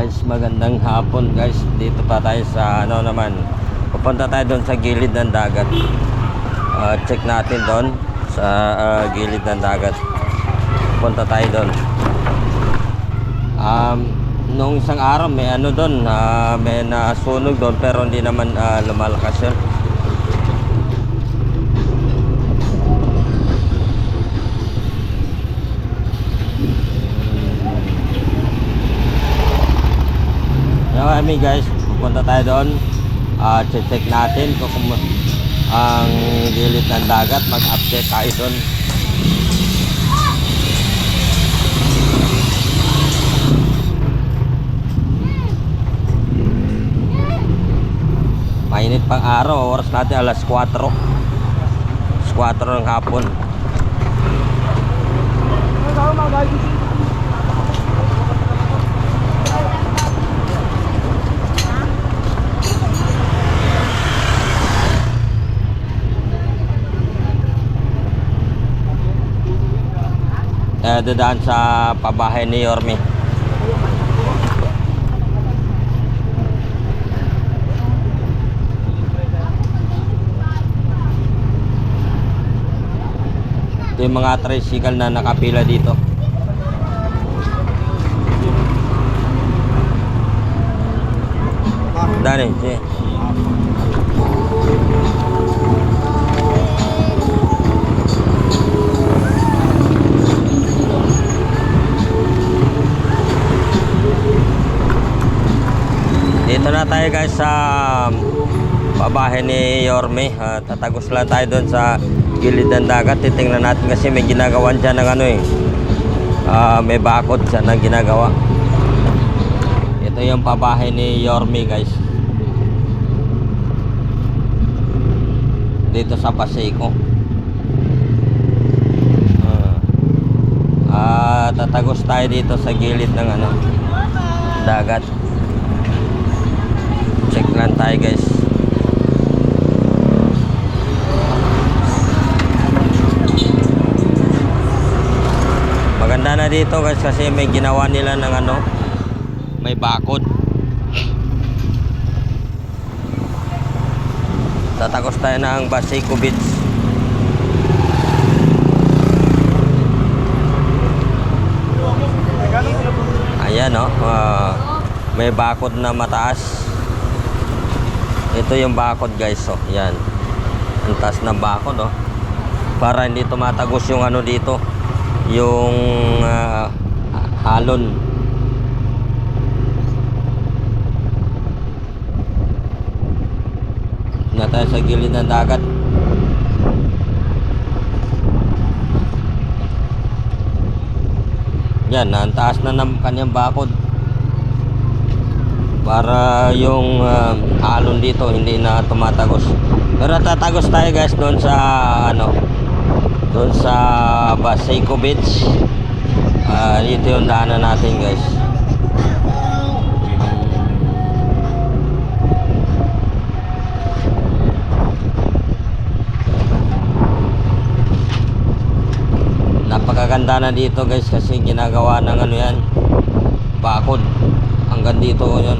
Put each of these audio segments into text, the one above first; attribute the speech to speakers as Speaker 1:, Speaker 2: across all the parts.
Speaker 1: guys, magandang hapon guys. Dito pa tayo sa ano naman. Pupunta tayo doon sa gilid ng dagat. Check natin doon sa gilid ng dagat. Pupunta tayo doon. Noong isang araw may ano doon, may nasunog doon pero hindi naman lumalakas yun. Kami guys, pupunta tayo doon. Check natin kung ang gilid ng dagat, mag-update tayo doon. Mainit pang araw, oras natin alas 4 ng hapon. Dadaan sa pabahay ni Yorme. Ito yung mga tricycle na nakapila dito. Dali, sige. Dito na tayo guys sa pabahay ni Yorme. Tatagos lang tayo doon sa gilid ng dagat. Titingnan natin kasi may ginagawan dyan ng ano may bakod siya na ginagawa. Ito yung pabahay ni Yorme guys. Dito sa Paseco. Tatagos tayo dito sa gilid ng ano dagat. Check lang tayo guys. Maganda na dito guys kasi may ginawa nila ng ano, may bakod. Tatagos tayo ng Paseco Beach. Ayan may bakod na mataas. Ito yung bakod guys, yan. Ang taas ng bakod, para hindi tumatagos yung ano dito, yung halon. Na tayo sa gilid ng dagat. Yan, ang taas na ng kanyang bakod. Para yung alon dito hindi na tumatagos. Pero tatagos tayo guys doon sa ano, doon sa Paseco Beach. Dito yung daanan natin guys. Napakaganda na dito guys kasi ginagawa ng ano yan, bakod. Hanggang dito yun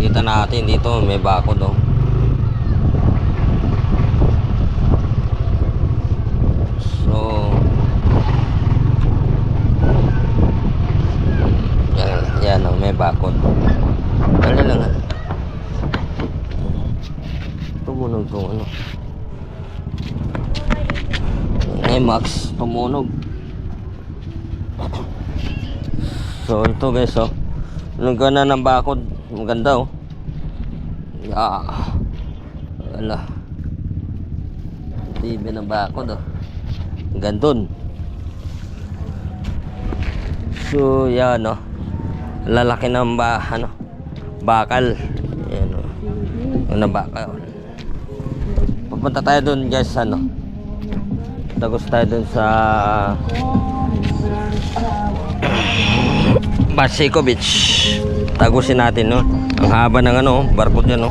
Speaker 1: kita natin dito may bakod so yan may bakod. Dali lang tumunog tong ano Max, tumunog. So ito guys nagana ng bakod. Maganda wala TV ng bakod gandun. So yan lalaki ng bakal. Yan na bakal. Pupunta tayo dun guys tagos tayo dun sa Paseco Beach. Tagusin natin ang haba ng barko niya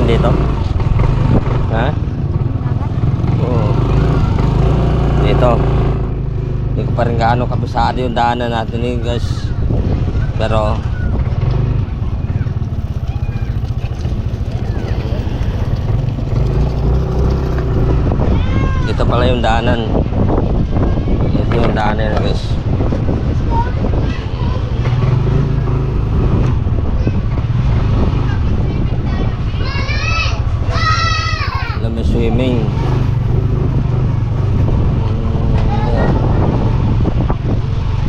Speaker 1: natin dito? Ha? Oo. Dito. Hindi ko pa rin gaano kabisado yung daanan natin eh guys. Pero ito pala yung daanan. Ito yung daanan guys. Alam mo swimming.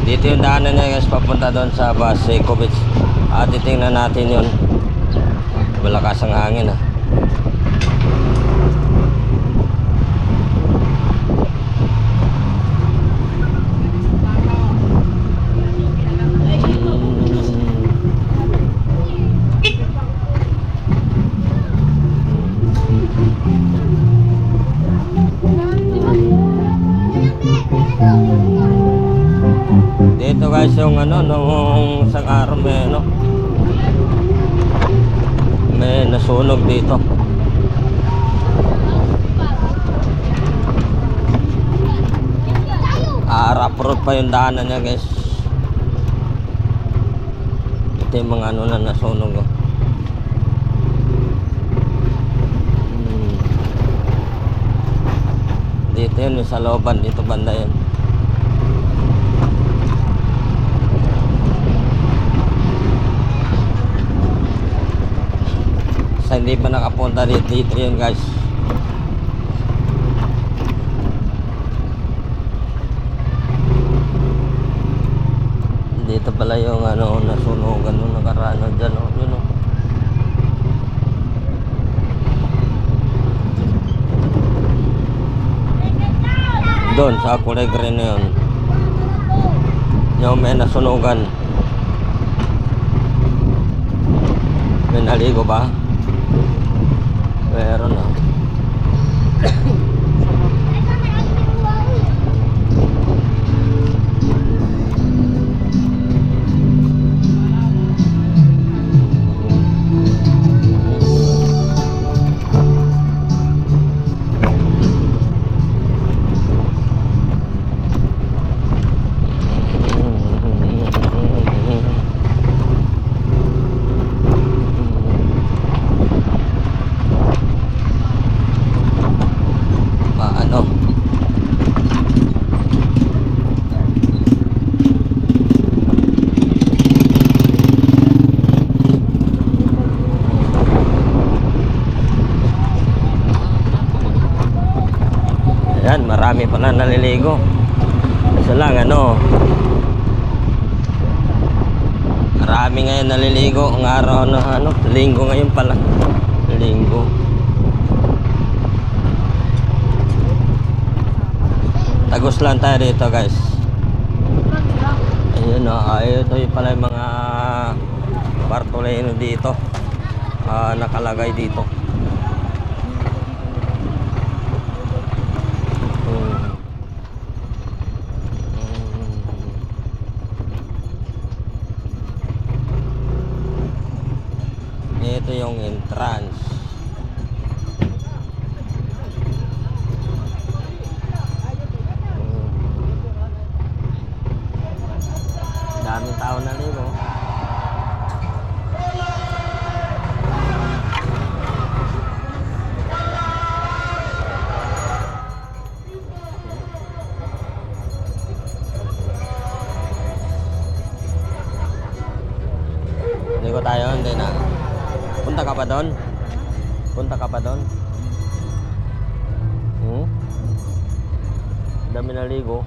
Speaker 1: Dito yung daanan niya guys, papunta doon sa Baseco Beach. At titingnan natin yun. Malakas ang hangin ah. Dito guys yung nung isang araw may nasunog dito. Rough road pa yung daanan niya guys. Ito yung mga na nasunog oh. Dito yun sa looban, dito banda yun. Sa hindi pa nakapunta dito yun guys. Dito pala yung nasunugan nung nakaraan dyan yun oh. Doon sa kulay green na yun. Yung may nasunugan. May naligo ba? Meron ah. Yan, marami pa na naliligo. Isa lang marami ngayon naliligo. Ang araw linggo ngayon pala. Linggo. Tagos lang tayo dito guys. Ayun ito yung pala yung mga Bartolino dito. Nakalagay dito. Ito yung entrance. Daming tao na ligo. Ligo tayo, hindi na. Punta ka pa doon? Punta ka pa doon? Dami na ligo.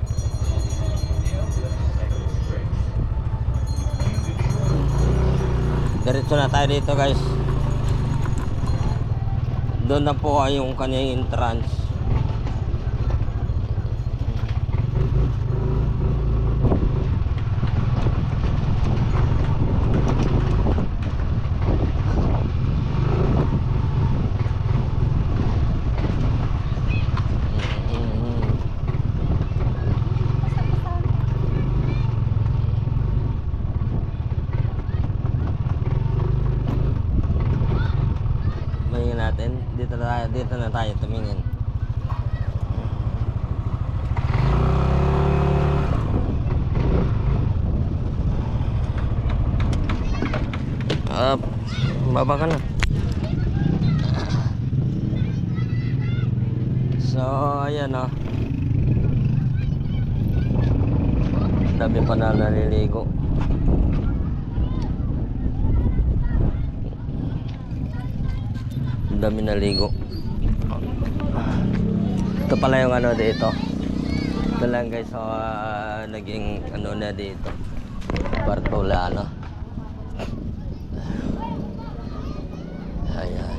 Speaker 1: Diretso na tayo dito guys. Doon na po yung kanyang entrance. Dito na tayo tumingin. Baba ka na. So, ayan o. Dami pa na naliligo. Dami naligo. Ito pala yung ano dito. Ito lang guys, so, naging ano na dito. Bartola, ano. Ayan.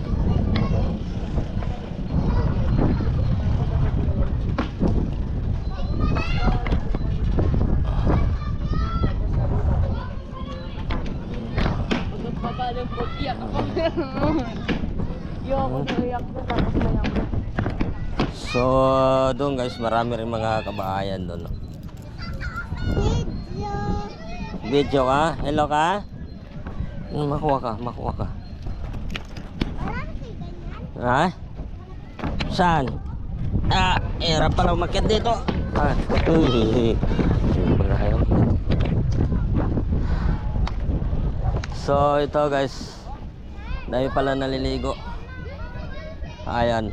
Speaker 1: So, doon guys, marami rin mga kabahayan doon. No? Video ka? Hello ka? Makuha ka. Ha? Saan? Hirap pala umakyat dito. So, ito guys, dahil pala naliligo. Ayan.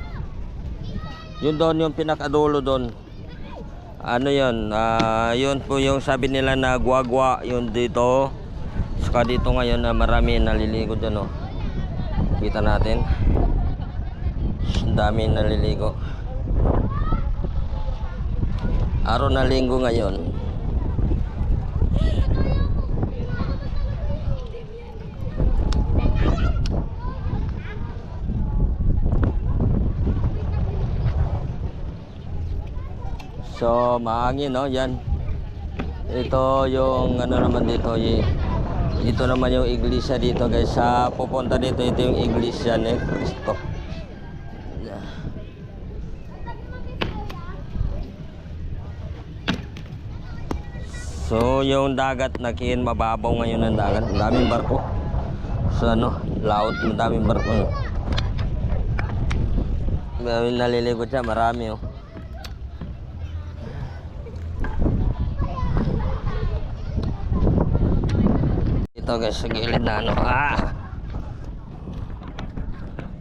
Speaker 1: Yun doon, yung pinakadulo doon. Ano yun? Yun po yung sabi nila na guagwa. Yun dito. Saka dito ngayon na marami naliligo doon. Oh. Kita natin. Ang dami naliligo. Araw na linggo ngayon. So, mahangin, no? Yan. Ito yung ano naman dito. Ito naman yung iglesia dito, guys. Sa pupunta dito, ito yung iglesia ni Cristo. So, yung dagat nakin mababaw ngayon ng dagat. Ang daming barko. So, ano, laut, ang daming barko. May naliligot siya, marami, oh. Ito guys, sa gilid na ano.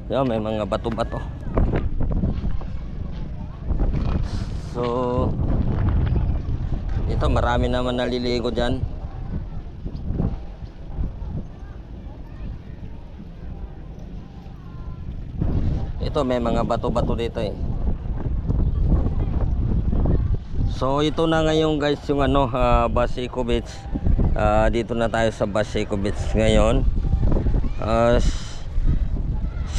Speaker 1: Yan, may mga bato-bato. So, ito marami naman naliligo dyan. Ito may mga bato-bato dito eh. So ito na ngayon guys yung ano, Baseco Beach. Dito na tayo sa Baseco Beach ngayon.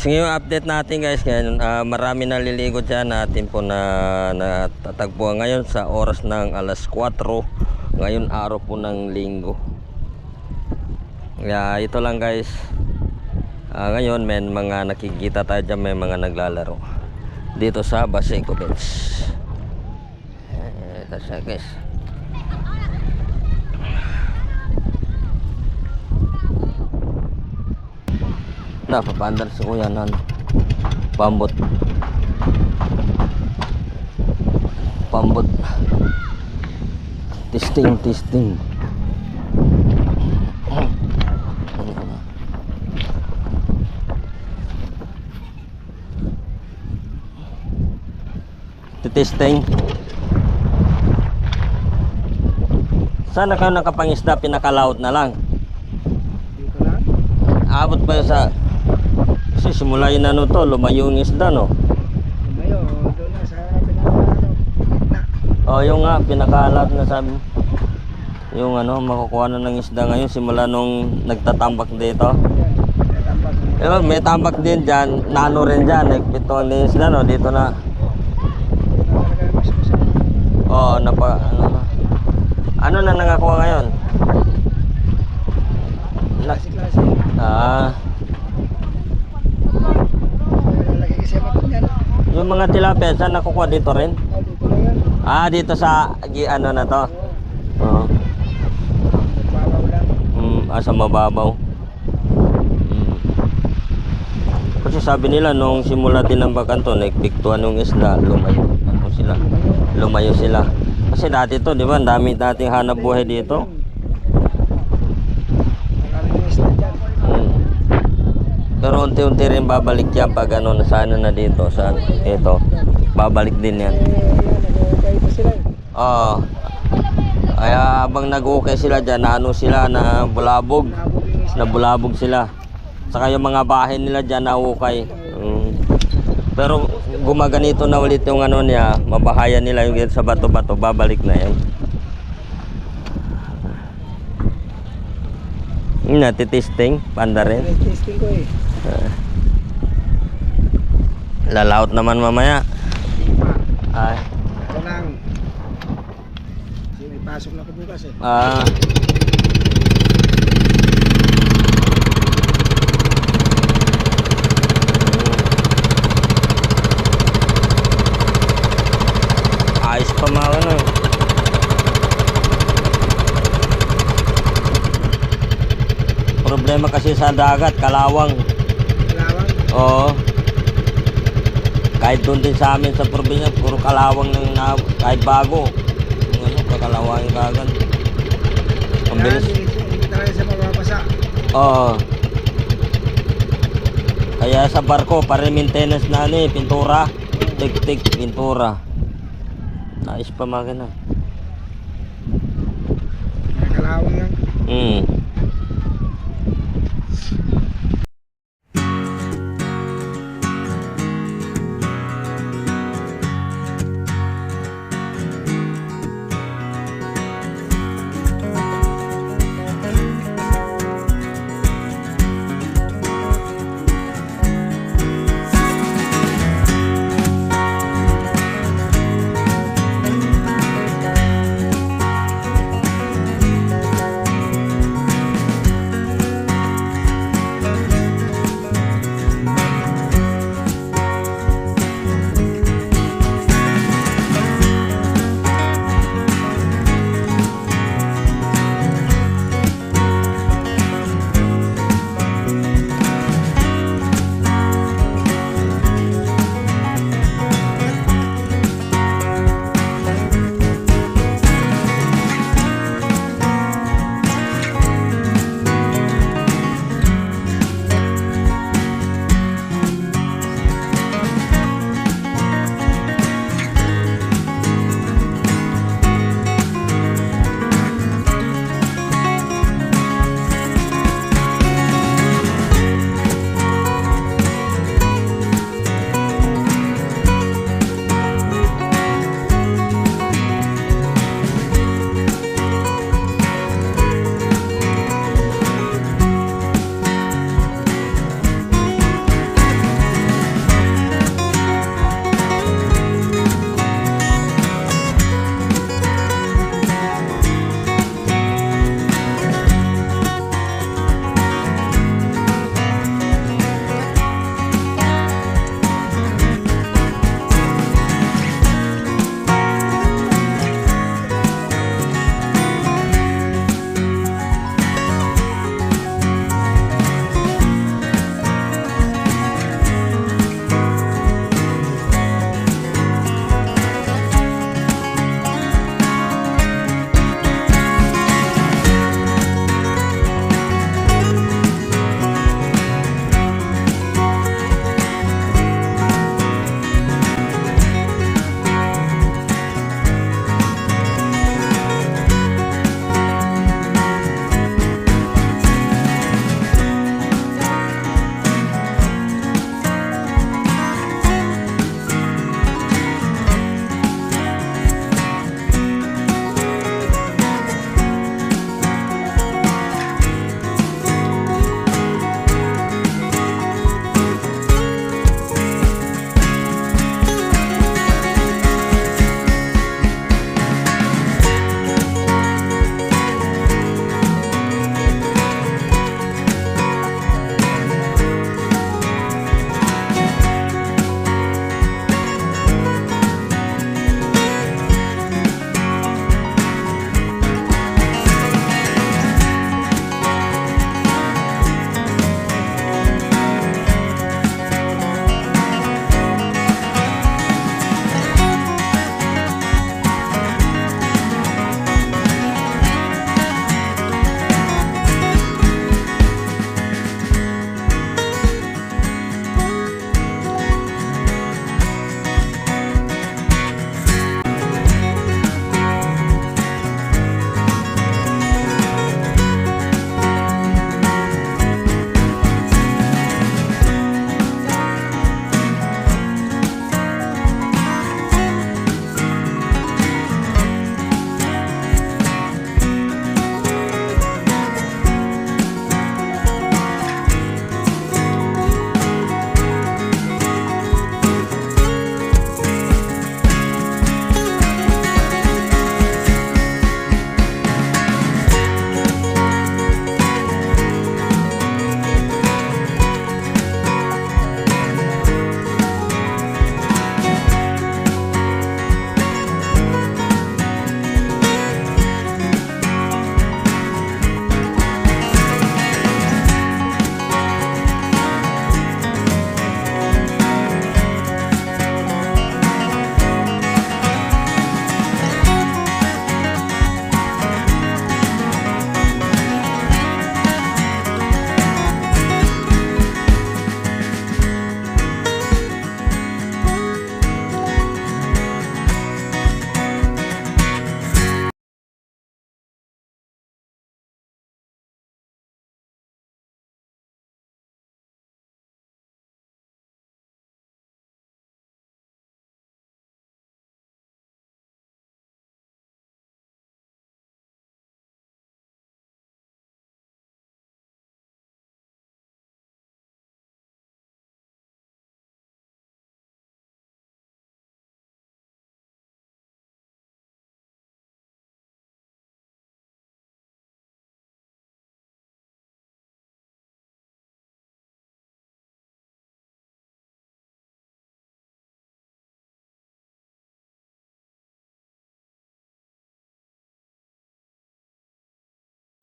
Speaker 1: Ngayon update natin guys ngayon, marami naliligo dyan. Natin po na natatagpuan ngayon sa oras ng alas 4 ngayon, araw po ng linggo. Ito lang guys. Ngayon may mga nakikita tayo dyan, may mga naglalaro dito sa Baseco Beach. Ito siya guys. Napapandar sa kuya na pambot testing testing. Sana kayo nakapangisda, pinakalaot na lang.
Speaker 2: Dito lang?
Speaker 1: Abot pa sa kasi simula yun ano to, lumayo yung isda no?
Speaker 2: Lumayo, doon na sa pinakalaot na.
Speaker 1: O yung nga, pinakalaot na sabi. Yung ano, makukuha na ng isda ngayon simula nung nagtatambak dito.
Speaker 2: Yan,
Speaker 1: May tambak din dyan, nano rin dyan, nagpito na yung isda no, dito na. Oo, ano na nangakuha ngayon?
Speaker 2: Klase-klase. Lalagay kasi ako dyan.
Speaker 1: Yung mga tilapia, saan nakukuha dito rin?
Speaker 2: Dito na yan.
Speaker 1: Dito sa ano na to? Oo.
Speaker 2: Nagbabaw lang.
Speaker 1: Sa mababaw. Kasi kasi sabi nila nung simula din ng bakanto, nagpiktuan yung isda, lumayo sila. Kasi dati to, di ba, ang dami dating hanap buhay dito.
Speaker 2: Marami yung isla dyan.
Speaker 1: Pero unti-unti rin babalik yan pag ano, nasana na dito, saan, ito, babalik din yan.
Speaker 2: Nag-okay pa sila eh.
Speaker 1: Oo. Kaya habang nag-okay sila dyan, na ano sila, na bulabog.
Speaker 2: Nabog yung isla.
Speaker 1: Nabulabog sila. Saka yung mga bahay nila dyan naukay. Pero gumaganito na ulit yung ano niya, mabahayan nila yung sa bato-bato, babalik na yan. Natitesting, panda rin.
Speaker 2: Testing ko eh.
Speaker 1: Lalaot naman mamaya. Ay.
Speaker 2: Ito lang. Kasi may pasok na ko bukas eh.
Speaker 1: Ayos pa mga ano eh. Problema kasi sa dagat, kalawang.
Speaker 2: Kalawang.
Speaker 1: Oo. Kahit doon din sa amin sa probinsya, puro kalawang kahit bago. Yung ano, kakalawangin kagad. Ang bilis.
Speaker 2: Hindi talaga siya mababasa.
Speaker 1: Oo. Kaya sa barko, para maintenance na ano eh, pintura. Tik-tik, pintura. Ayos pa mga na.
Speaker 2: Kalawang yan.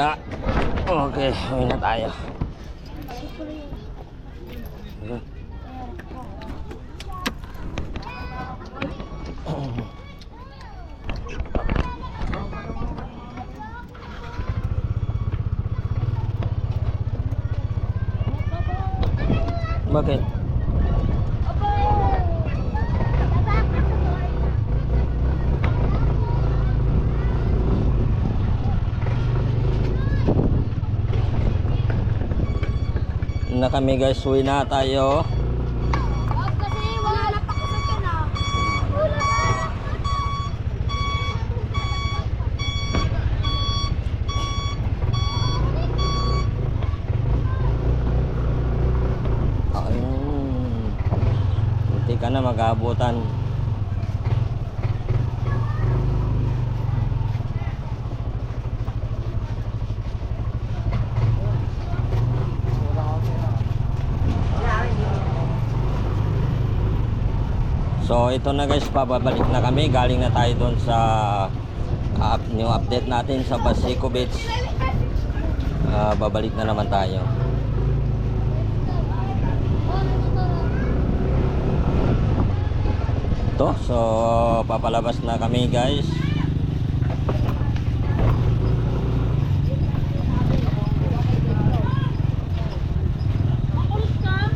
Speaker 1: Ah, okay, uwi na tayo. Bakit? Na kami guys, uwi na tayo.
Speaker 3: Kasi wala na pa kasi ka na. Wala na.
Speaker 1: Ayun. Hindi ka na mag-aabutan. So ito na guys, pababalik na kami. Galing na tayo doon sa new update natin sa Basico Beach. Babalik na naman tayo. Ito, so papalabas na kami guys.
Speaker 3: Makulit ka?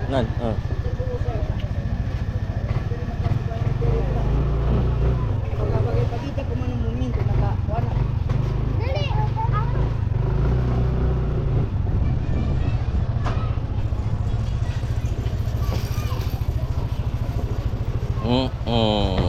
Speaker 1: Nan.
Speaker 2: Pagkita ko man ng momento, wala.
Speaker 3: Dali.
Speaker 1: Mm.